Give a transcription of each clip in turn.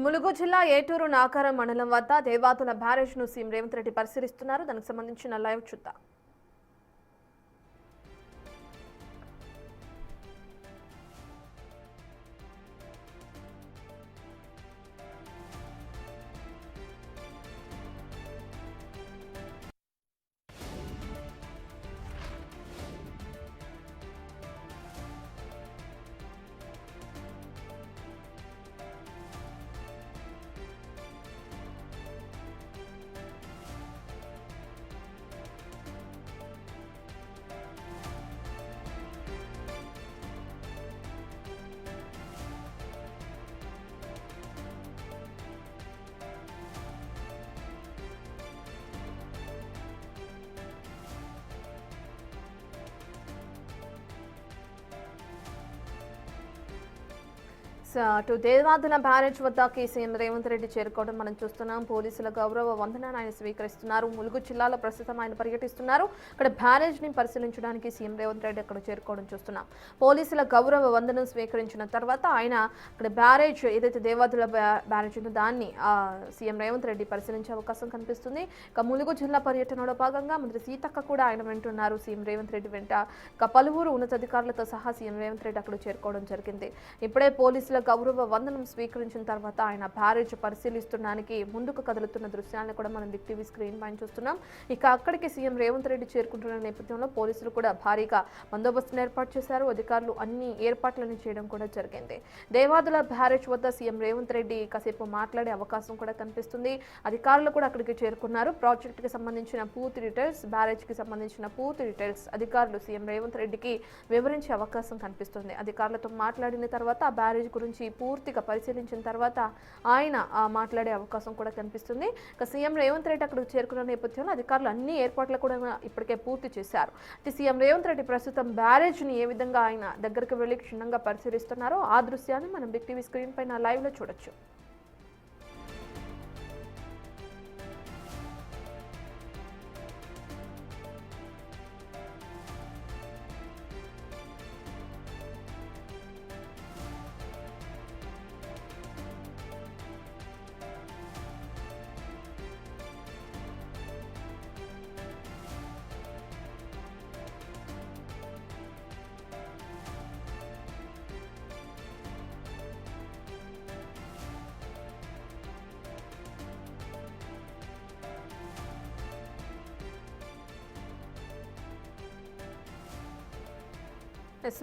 ములుగు జిల్లా ఏటూరు నాకారం మండలం వద్ద దేవాతుల బ్యారేజ్ ను సీఎం రేవంత్ రెడ్డి పరిశీలిస్తున్నారు. దానికి సంబంధించిన లైవ్ చూద్దాం. అటు దేవాదుల బ్యారేజ్ వద్దకి సీఎం రేవంత్ రెడ్డి చేరుకోవడం మనం చూస్తున్నాం. పోలీసుల గౌరవ వందనాన్ని ఆయన స్వీకరిస్తున్నారు. ములుగు జిల్లాలో ప్రస్తుతం ఆయన పర్యటిస్తున్నారు. అక్కడ బ్యారేజ్ ని పరిశీలించడానికి సీఎం రేవంత్ రెడ్డి అక్కడ చేరుకోవడం చూస్తున్నాం. పోలీసుల గౌరవ వందనం స్వీకరించిన తర్వాత ఆయన అక్కడ బ్యారేజ్ ఏదైతే దేవాదుల బ్యారేజ్ ఉందో దాన్ని సీఎం రేవంత్ రెడ్డి పరిశీలించే అవకాశం కనిపిస్తుంది. ఇక ములుగు జిల్లా పర్యటనలో భాగంగా మంత్రి సీతక్క కూడా ఆయన వెంటున్నారు. సీఎం రేవంత్ రెడ్డి వెంట ఇక పలువురు ఉన్నతాధికారులతో సహా సీఎం రేవంత్ రెడ్డి అక్కడ చేరుకోవడం జరిగింది. ఇప్పుడే పోలీసుల గౌరవ వందనం స్వీకరించిన తర్వాత ఆయన బ్యారేజ్ పరిశీలిస్తున్నానికి ముందుకు కదులుతున్న దృశ్యాలను కూడా మనం బిగ్ టీవీ స్క్రీన్ పైన చూస్తున్నాం. ఇక అక్కడికి సీఎం రేవంత్ రెడ్డి చేరుకుంటున్న నేపథ్యంలో పోలీసులు కూడా భారీగా బందోబస్తును ఏర్పాటు చేశారు. అధికారులు అన్ని ఏర్పాట్లను చేయడం కూడా జరిగింది. దేవాదుల బ్యారేజ్ వద్ద సీఎం రేవంత్ రెడ్డి కాసేపు మాట్లాడే అవకాశం కూడా కనిపిస్తుంది. అధికారులు కూడా అక్కడికి చేరుకున్నారు. ప్రాజెక్టుకి సంబంధించిన పూర్తి డీటెయిల్స్, బ్యారేజ్కి సంబంధించిన పూర్తి డీటెయిల్స్ అధికారులు సీఎం రేవంత్ రెడ్డికి వివరించే అవకాశం కనిపిస్తుంది. అధికారులతో మాట్లాడిన తర్వాత ఆ బ్యారేజ్ గురించి పూర్తిగా పరిశీలించిన తర్వాత ఆయన మాట్లాడే అవకాశం కూడా కనిపిస్తుంది. ఇక సీఎం రేవంత్ రెడ్డి అక్కడికి చేరుకున్న నేపథ్యంలో అధికారులు అన్ని ఏర్పాట్లు కూడా ఇప్పటికే పూర్తి చేశారు. సీఎం రేవంత్ రెడ్డి ప్రస్తుతం బ్యారేజ్ ని ఏ విధంగా ఆయన దగ్గరకు వెళ్లి క్షుణ్ణంగా పరిశీలిస్తున్నారో ఆ దృశ్యాన్ని మనం బిగ్ టీవీ స్క్రీన్ పైన లైవ్ లో చూడొచ్చు.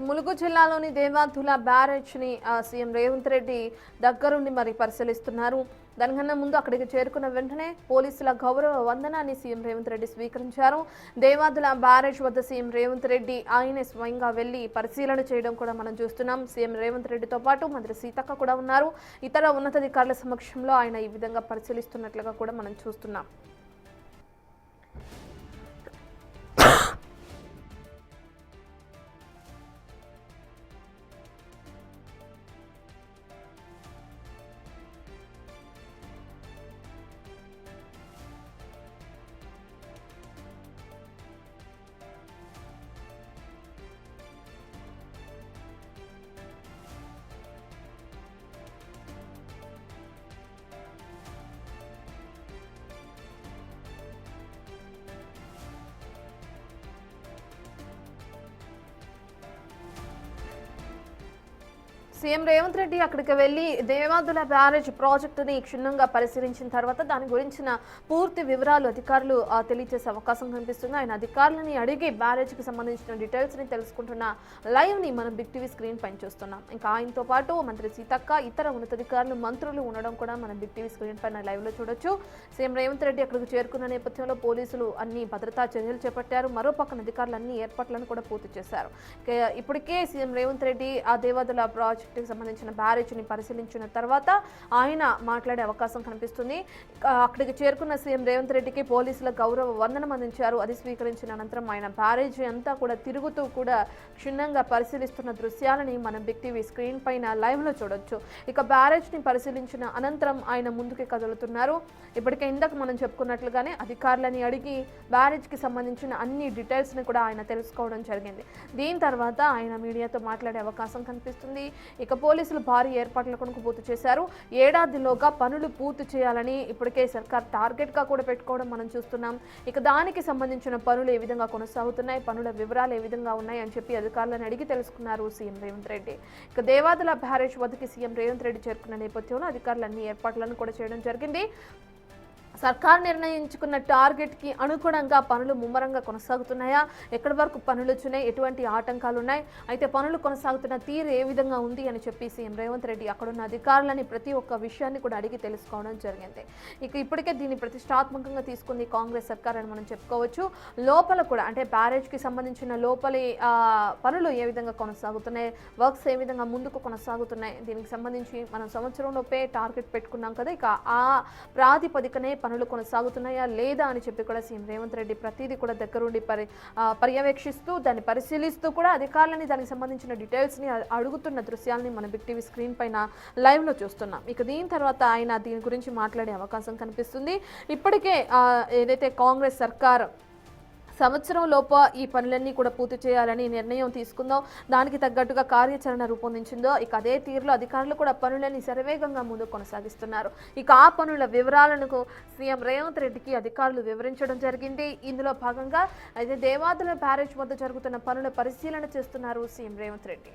ములుగు జిల్లాలోని దేవాదుల బ్యారేజ్ ని సీఎం రేవంత్ రెడ్డి దగ్గరుండి మరి పరిశీలిస్తున్నారు. దానికన్నా ముందు అక్కడికి చేరుకున్న వెంటనే పోలీసుల గౌరవ వందనాన్ని సీఎం రేవంత్ రెడ్డి స్వీకరించారు. దేవాదుల బ్యారేజ్ వద్ద సీఎం రేవంత్ రెడ్డి ఆయనే స్వయంగా వెళ్లి పరిశీలన చేయడం కూడా మనం చూస్తున్నాం. సీఎం రేవంత్ రెడ్డితో పాటు మంత్రి సీతక్క కూడా ఉన్నారు. ఇతర ఉన్నతాధికారుల సమక్షంలో ఆయన ఈ విధంగా పరిశీలిస్తున్నట్లుగా కూడా మనం చూస్తున్నాం. సీఎం రేవంత్ రెడ్డి అక్కడికి వెళ్లి దేవాదుల బ్యారేజ్ ప్రాజెక్టుని క్షుణ్ణంగా పరిశీలించిన తర్వాత దాని గురించిన పూర్తి వివరాలు అధికారులు తెలియజేసే అవకాశం కనిపిస్తుంది. ఆయన అధికారులని అడిగి బ్యారేజ్కి సంబంధించిన డీటెయిల్స్ని తెలుసుకుంటున్న లైవ్ని మనం బిగ్ టీవీ స్క్రీన్ పైన చూస్తున్నాం. ఇంకా ఆయనతో పాటు మంత్రి సీతక్క, ఇతర ఉన్నతాధికారులు, మంత్రులు ఉండడం కూడా మనం బిగ్ టీవీ స్క్రీన్ పైన లైవ్లో చూడొచ్చు. సీఎం రేవంత్ రెడ్డి అక్కడికి చేరుకున్న నేపథ్యంలో పోలీసులు అన్ని భద్రతా చర్యలు చేపట్టారు. మరో పక్కన అధికారులు అన్ని ఏర్పాట్లను కూడా పూర్తి చేశారు. ఇప్పటికే సీఎం రేవంత్ రెడ్డి ఆ దేవాదుల ప్రాజెక్ట్ సంబంధించిన బ్యారేజ్ ని పరిశీలించిన తర్వాత ఆయన మాట్లాడే అవకాశం కనిపిస్తుంది. అక్కడికి చేరుకున్న సీఎం రేవంత్ రెడ్డికి పోలీసుల గౌరవ వందనం అందించారు. అది స్వీకరించిన అనంతరం ఆయన బ్యారేజ్ అంతా కూడా తిరుగుతూ కూడా క్షుణ్ణంగా పరిశీలిస్తున్న దృశ్యాలని మనం బిగ్ టీవీ స్క్రీన్ పైన లైవ్ లో చూడొచ్చు. ఇక బ్యారేజ్ ని పరిశీలించిన అనంతరం ఆయన ముందుకు కదులుతున్నారు. ఇప్పటికే ఇందాక మనం చెప్పుకున్నట్లుగానే అధికారులని అడిగి బ్యారేజ్ కి సంబంధించిన అన్ని డీటెయిల్స్ ని కూడా ఆయన తెలుసుకోవడం జరిగింది. దీని తర్వాత ఆయన మీడియాతో మాట్లాడే అవకాశం కనిపిస్తుంది. ఇక పోలీసులు భారీ ఏర్పాట్లకు పూర్తి చేశారు. ఏడాదిలోగా పనులు పూర్తి చేయాలని ఇప్పటికే సర్కార్ టార్గెట్ గా కూడా పెట్టుకోవడం మనం చూస్తున్నాం. ఇక దానికి సంబంధించిన పనులు ఏ విధంగా కొనసాగుతున్నాయి, పనుల వివరాలు ఏ విధంగా ఉన్నాయి అని చెప్పి అధికారులను అడిగి తెలుసుకున్నారు సీఎం రేవంత్ రెడ్డి. ఇక దేవాదుల బ్యారేజ్ వద్దకి సీఎం రేవంత్ రెడ్డి చేరుకున్న నేపథ్యంలో అధికారులు అన్ని ఏర్పాట్లను కూడా చేయడం జరిగింది. సర్కార్ నిర్ణయించుకున్న టార్గెట్కి అనుగుణంగా పనులు ముమ్మరంగా కొనసాగుతున్నాయా, ఎక్కడి వరకు పనులు వచ్చినాయి, ఎటువంటి ఆటంకాలు ఉన్నాయి, అయితే పనులు కొనసాగుతున్న తీరు ఏ విధంగా ఉంది అని చెప్పి సీఎం రేవంత్ రెడ్డి అక్కడున్న అధికారులని ప్రతి ఒక్క విషయాన్ని కూడా అడిగి తెలుసుకోవడం జరిగింది. ఇక ఇప్పటికే దీన్ని ప్రతిష్టాత్మకంగా తీసుకుంది కాంగ్రెస్ సర్కార్ అని మనం చెప్పుకోవచ్చు. లోపల కూడా అంటే బ్యారేజ్కి సంబంధించిన లోపలి పనులు ఏ విధంగా కొనసాగుతున్నాయి, వర్క్స్ ఏ విధంగా ముందుకు కొనసాగుతున్నాయి, దీనికి సంబంధించి మనం సంవత్సరంలోపే టార్గెట్ పెట్టుకున్నాం కదా, ఇక ఆ ప్రాతిపదికనే పనులు కొనసాగుతున్నాయా లేదా అని చెప్పి కూడా సీఎం రేవంత్ రెడ్డి ప్రతిదీ కూడా దగ్గరుండి పర్యవేక్షిస్తూ దాన్ని పరిశీలిస్తూ కూడా అధికారులని దానికి సంబంధించిన డీటెయిల్స్ని అడుగుతున్న దృశ్యాలని మన బిగ్ టీవీ స్క్రీన్ పైన లైవ్లో చూస్తున్నాం. ఇక దీని తర్వాత ఆయన దీని గురించి మాట్లాడే అవకాశం కనిపిస్తుంది. ఇప్పటికే ఏదైతే కాంగ్రెస్ సర్కార్ సంవత్సరం లోపు ఈ పనులన్నీ కూడా పూర్తి చేయాలని నిర్ణయం తీసుకుందో, దానికి తగ్గట్టుగా కార్యాచరణ రూపొందించిందో, ఇక అదే తీరులో అధికారులు కూడా పనులన్నీ శరవేగంగా ముందుకు కొనసాగిస్తున్నారు. ఇక ఆ పనుల వివరాలను సీఎం రేవంత్ రెడ్డికి అధికారులు వివరించడం జరిగింది. ఇందులో భాగంగా అయితే దేవాదుల బ్యారేజ్ వద్ద జరుగుతున్న పనుల పరిశీలన చేస్తున్నారు సీఎం రేవంత్ రెడ్డి.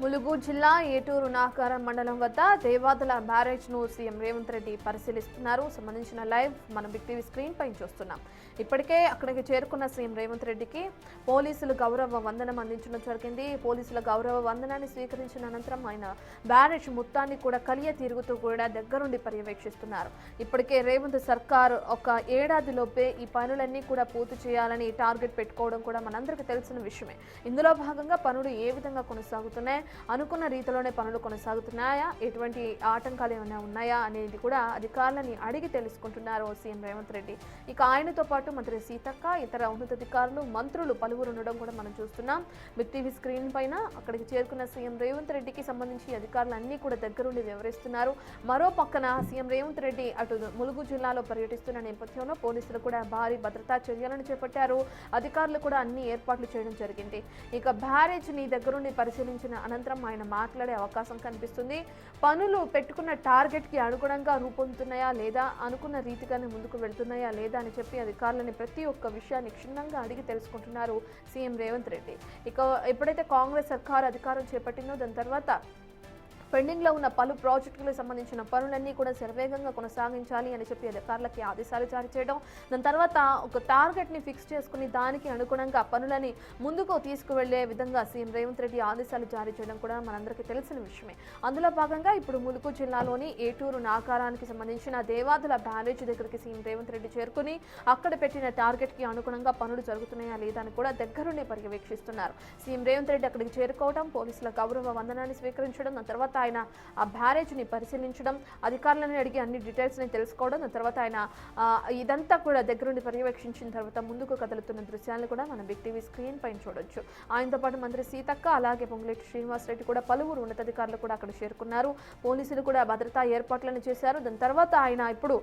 ములుగు జిల్లా ఏటూరు నాకారం మండలం వద్ద దేవాదుల బ్యారేజ్ను సీఎం రేవంత్ రెడ్డి పరిశీలిస్తున్నారు. సంబంధించిన లైవ్ మన బిగ్ టీవీ స్క్రీన్ పైన చూస్తున్నాం. ఇప్పటికే అక్కడికి చేరుకున్న సీఎం రేవంత్ రెడ్డికి పోలీసులు గౌరవ వందనం అందించడం జరిగింది. పోలీసుల గౌరవ వందనాన్ని స్వీకరించిన అనంతరం ఆయన బ్యారేజ్ మొత్తాన్ని కూడా కలియ తిరుగుతూ కూడా దగ్గరుండి పర్యవేక్షిస్తున్నారు. ఇప్పటికే రేవంత్ సర్కార్ ఒక ఏడాదిలోపే ఈ పనులన్నీ కూడా పూర్తి చేయాలని టార్గెట్ పెట్టుకోవడం కూడా మనందరికీ తెలిసిన విషయమే. ఇందులో భాగంగా పనులు ఏ విధంగా కొనసాగుతున్నాయి, అనుకున్న రీతిలోనే పనులు కొనసాగుతున్నాయా, ఎటువంటి ఆటంకాలు ఏమైనా ఉన్నాయా అనేది కూడా అధికారులని అడిగి తెలుసుకుంటున్నారు సీఎం రేవంత్ రెడ్డి. ఇక ఆయనతో పాటు మంత్రి సీతక్క, ఇతర ఉన్నతాధికారులు, మంత్రులు పలువురు ఉండడం కూడా మనం చూస్తున్నాం బిగ్ టీవీ స్క్రీన్ పైన. అక్కడికి చేరుకున్న సీఎం రేవంత్ రెడ్డికి సంబంధించి అధికారులు అన్ని కూడా దగ్గరుండి వివరిస్తున్నారు. మరో పక్కన సీఎం రేవంత్ రెడ్డి అటు ములుగు జిల్లాలో పర్యటిస్తున్న నేపథ్యంలో పోలీసులు కూడా భారీ భద్రతా చర్యలను చేపట్టారు. అధికారులు కూడా అన్ని ఏర్పాట్లు చేయడం జరిగింది. ఇక బ్యారేజ్ ని దగ్గరుండి పరిశీలించిన అనంతరం ఆయన మాట్లాడే అవకాశం కనిపిస్తుంది. పనులు పెట్టుకున్న టార్గెట్కి అనుగుణంగా రూపొందుతున్నాయా లేదా, అనుకున్న రీతిగానే ముందుకు వెళ్తున్నాయా లేదా అని చెప్పి అధికారులని ప్రతి ఒక్క విషయాన్ని క్షుణ్ణంగా అడిగి తెలుసుకుంటున్నారు సీఎం రేవంత్ రెడ్డి. ఇక ఎప్పుడైతే కాంగ్రెస్ సర్కార్ అధికారం చేపట్టిందో దాని తర్వాత పెండింగ్లో ఉన్న పలు ప్రాజెక్టులకు సంబంధించిన పనులన్నీ కూడా శరవేగంగా కొనసాగించాలి అని చెప్పి అధికారులకి ఆదేశాలు జారీ చేయడం, దాని తర్వాత ఒక టార్గెట్ని ఫిక్స్ చేసుకుని దానికి అనుగుణంగా పనులని ముందుకు తీసుకువెళ్లే విధంగా సీఎం రేవంత్ రెడ్డి ఆదేశాలు జారీ చేయడం కూడా మనందరికీ తెలిసిన విషయమే. అందులో భాగంగా ఇప్పుడు ములుగు జిల్లాలోని ఏటూరు నాకారానికి సంబంధించిన దేవాదుల బ్యారేజ్ దగ్గరికి సీఎం రేవంత్ రెడ్డి చేరుకుని అక్కడ పెట్టిన టార్గెట్కి అనుగుణంగా పనులు జరుగుతున్నాయా లేదా అని కూడా దగ్గరుండి పర్యవేక్షిస్తున్నారు. సీఎం రేవంత్ రెడ్డి అక్కడికి చేరుకోవడం, పోలీసుల గౌరవ వందనాన్ని స్వీకరించడం, దాని తర్వాత ఆయన ఆ బ్యారేజ్ని పరిశీలించడం, అధికారులను అడిగి అన్ని డీటెయిల్స్ని తెలుసుకోవడం, దాని తర్వాత ఆయన ఇదంతా కూడా దగ్గరుండి పర్యవేక్షించిన తర్వాత ముందుకు కదులుతున్న దృశ్యాలను కూడా మనం బిగ్ టీవీ స్క్రీన్ పైన చూడొచ్చు. ఆయనతో పాటు మంత్రి సీతక్క, అలాగే పొంగులేటి శ్రీనివాసరెడ్డి కూడా పలువురు ఉన్నతాధికారులు కూడా అక్కడ చేరుకున్నారు. పోలీసులు కూడా భద్రతా ఏర్పాట్లను చేశారు. దాని తర్వాత ఆయన ఇప్పుడు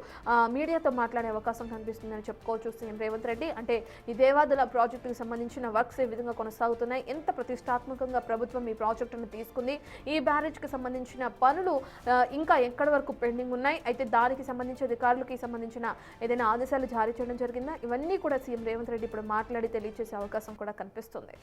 మీడియాతో మాట్లాడే అవకాశం కనిపిస్తుందని చెప్పుకోవచ్చు సీఎం రేవంత్ రెడ్డి. అంటే ఈ దేవాదుల ప్రాజెక్టుకు సంబంధించిన వర్క్స్ ఏ విధంగా కొనసాగుతున్నాయి, ఎంత ప్రతిష్టాత్మకంగా ప్రభుత్వం ఈ ప్రాజెక్టును తీసుకుంది, ఈ బ్యారేజ్కి సంబంధించిన పనులు ఇంకా ఎక్కడి వరకు పెండింగ్ ఉన్నాయి, అయితే దానికి సంబంధించి అధికారులకి సంబంధించిన ఏదైనా ఆదేశాలు జారీ చేయడం జరిగిందా, ఇవన్నీ కూడా సీఎం రేవంత్ రెడ్డి ఇప్పుడు మాట్లాడి తెలియజేసే అవకాశం కూడా కనిపిస్తుంది.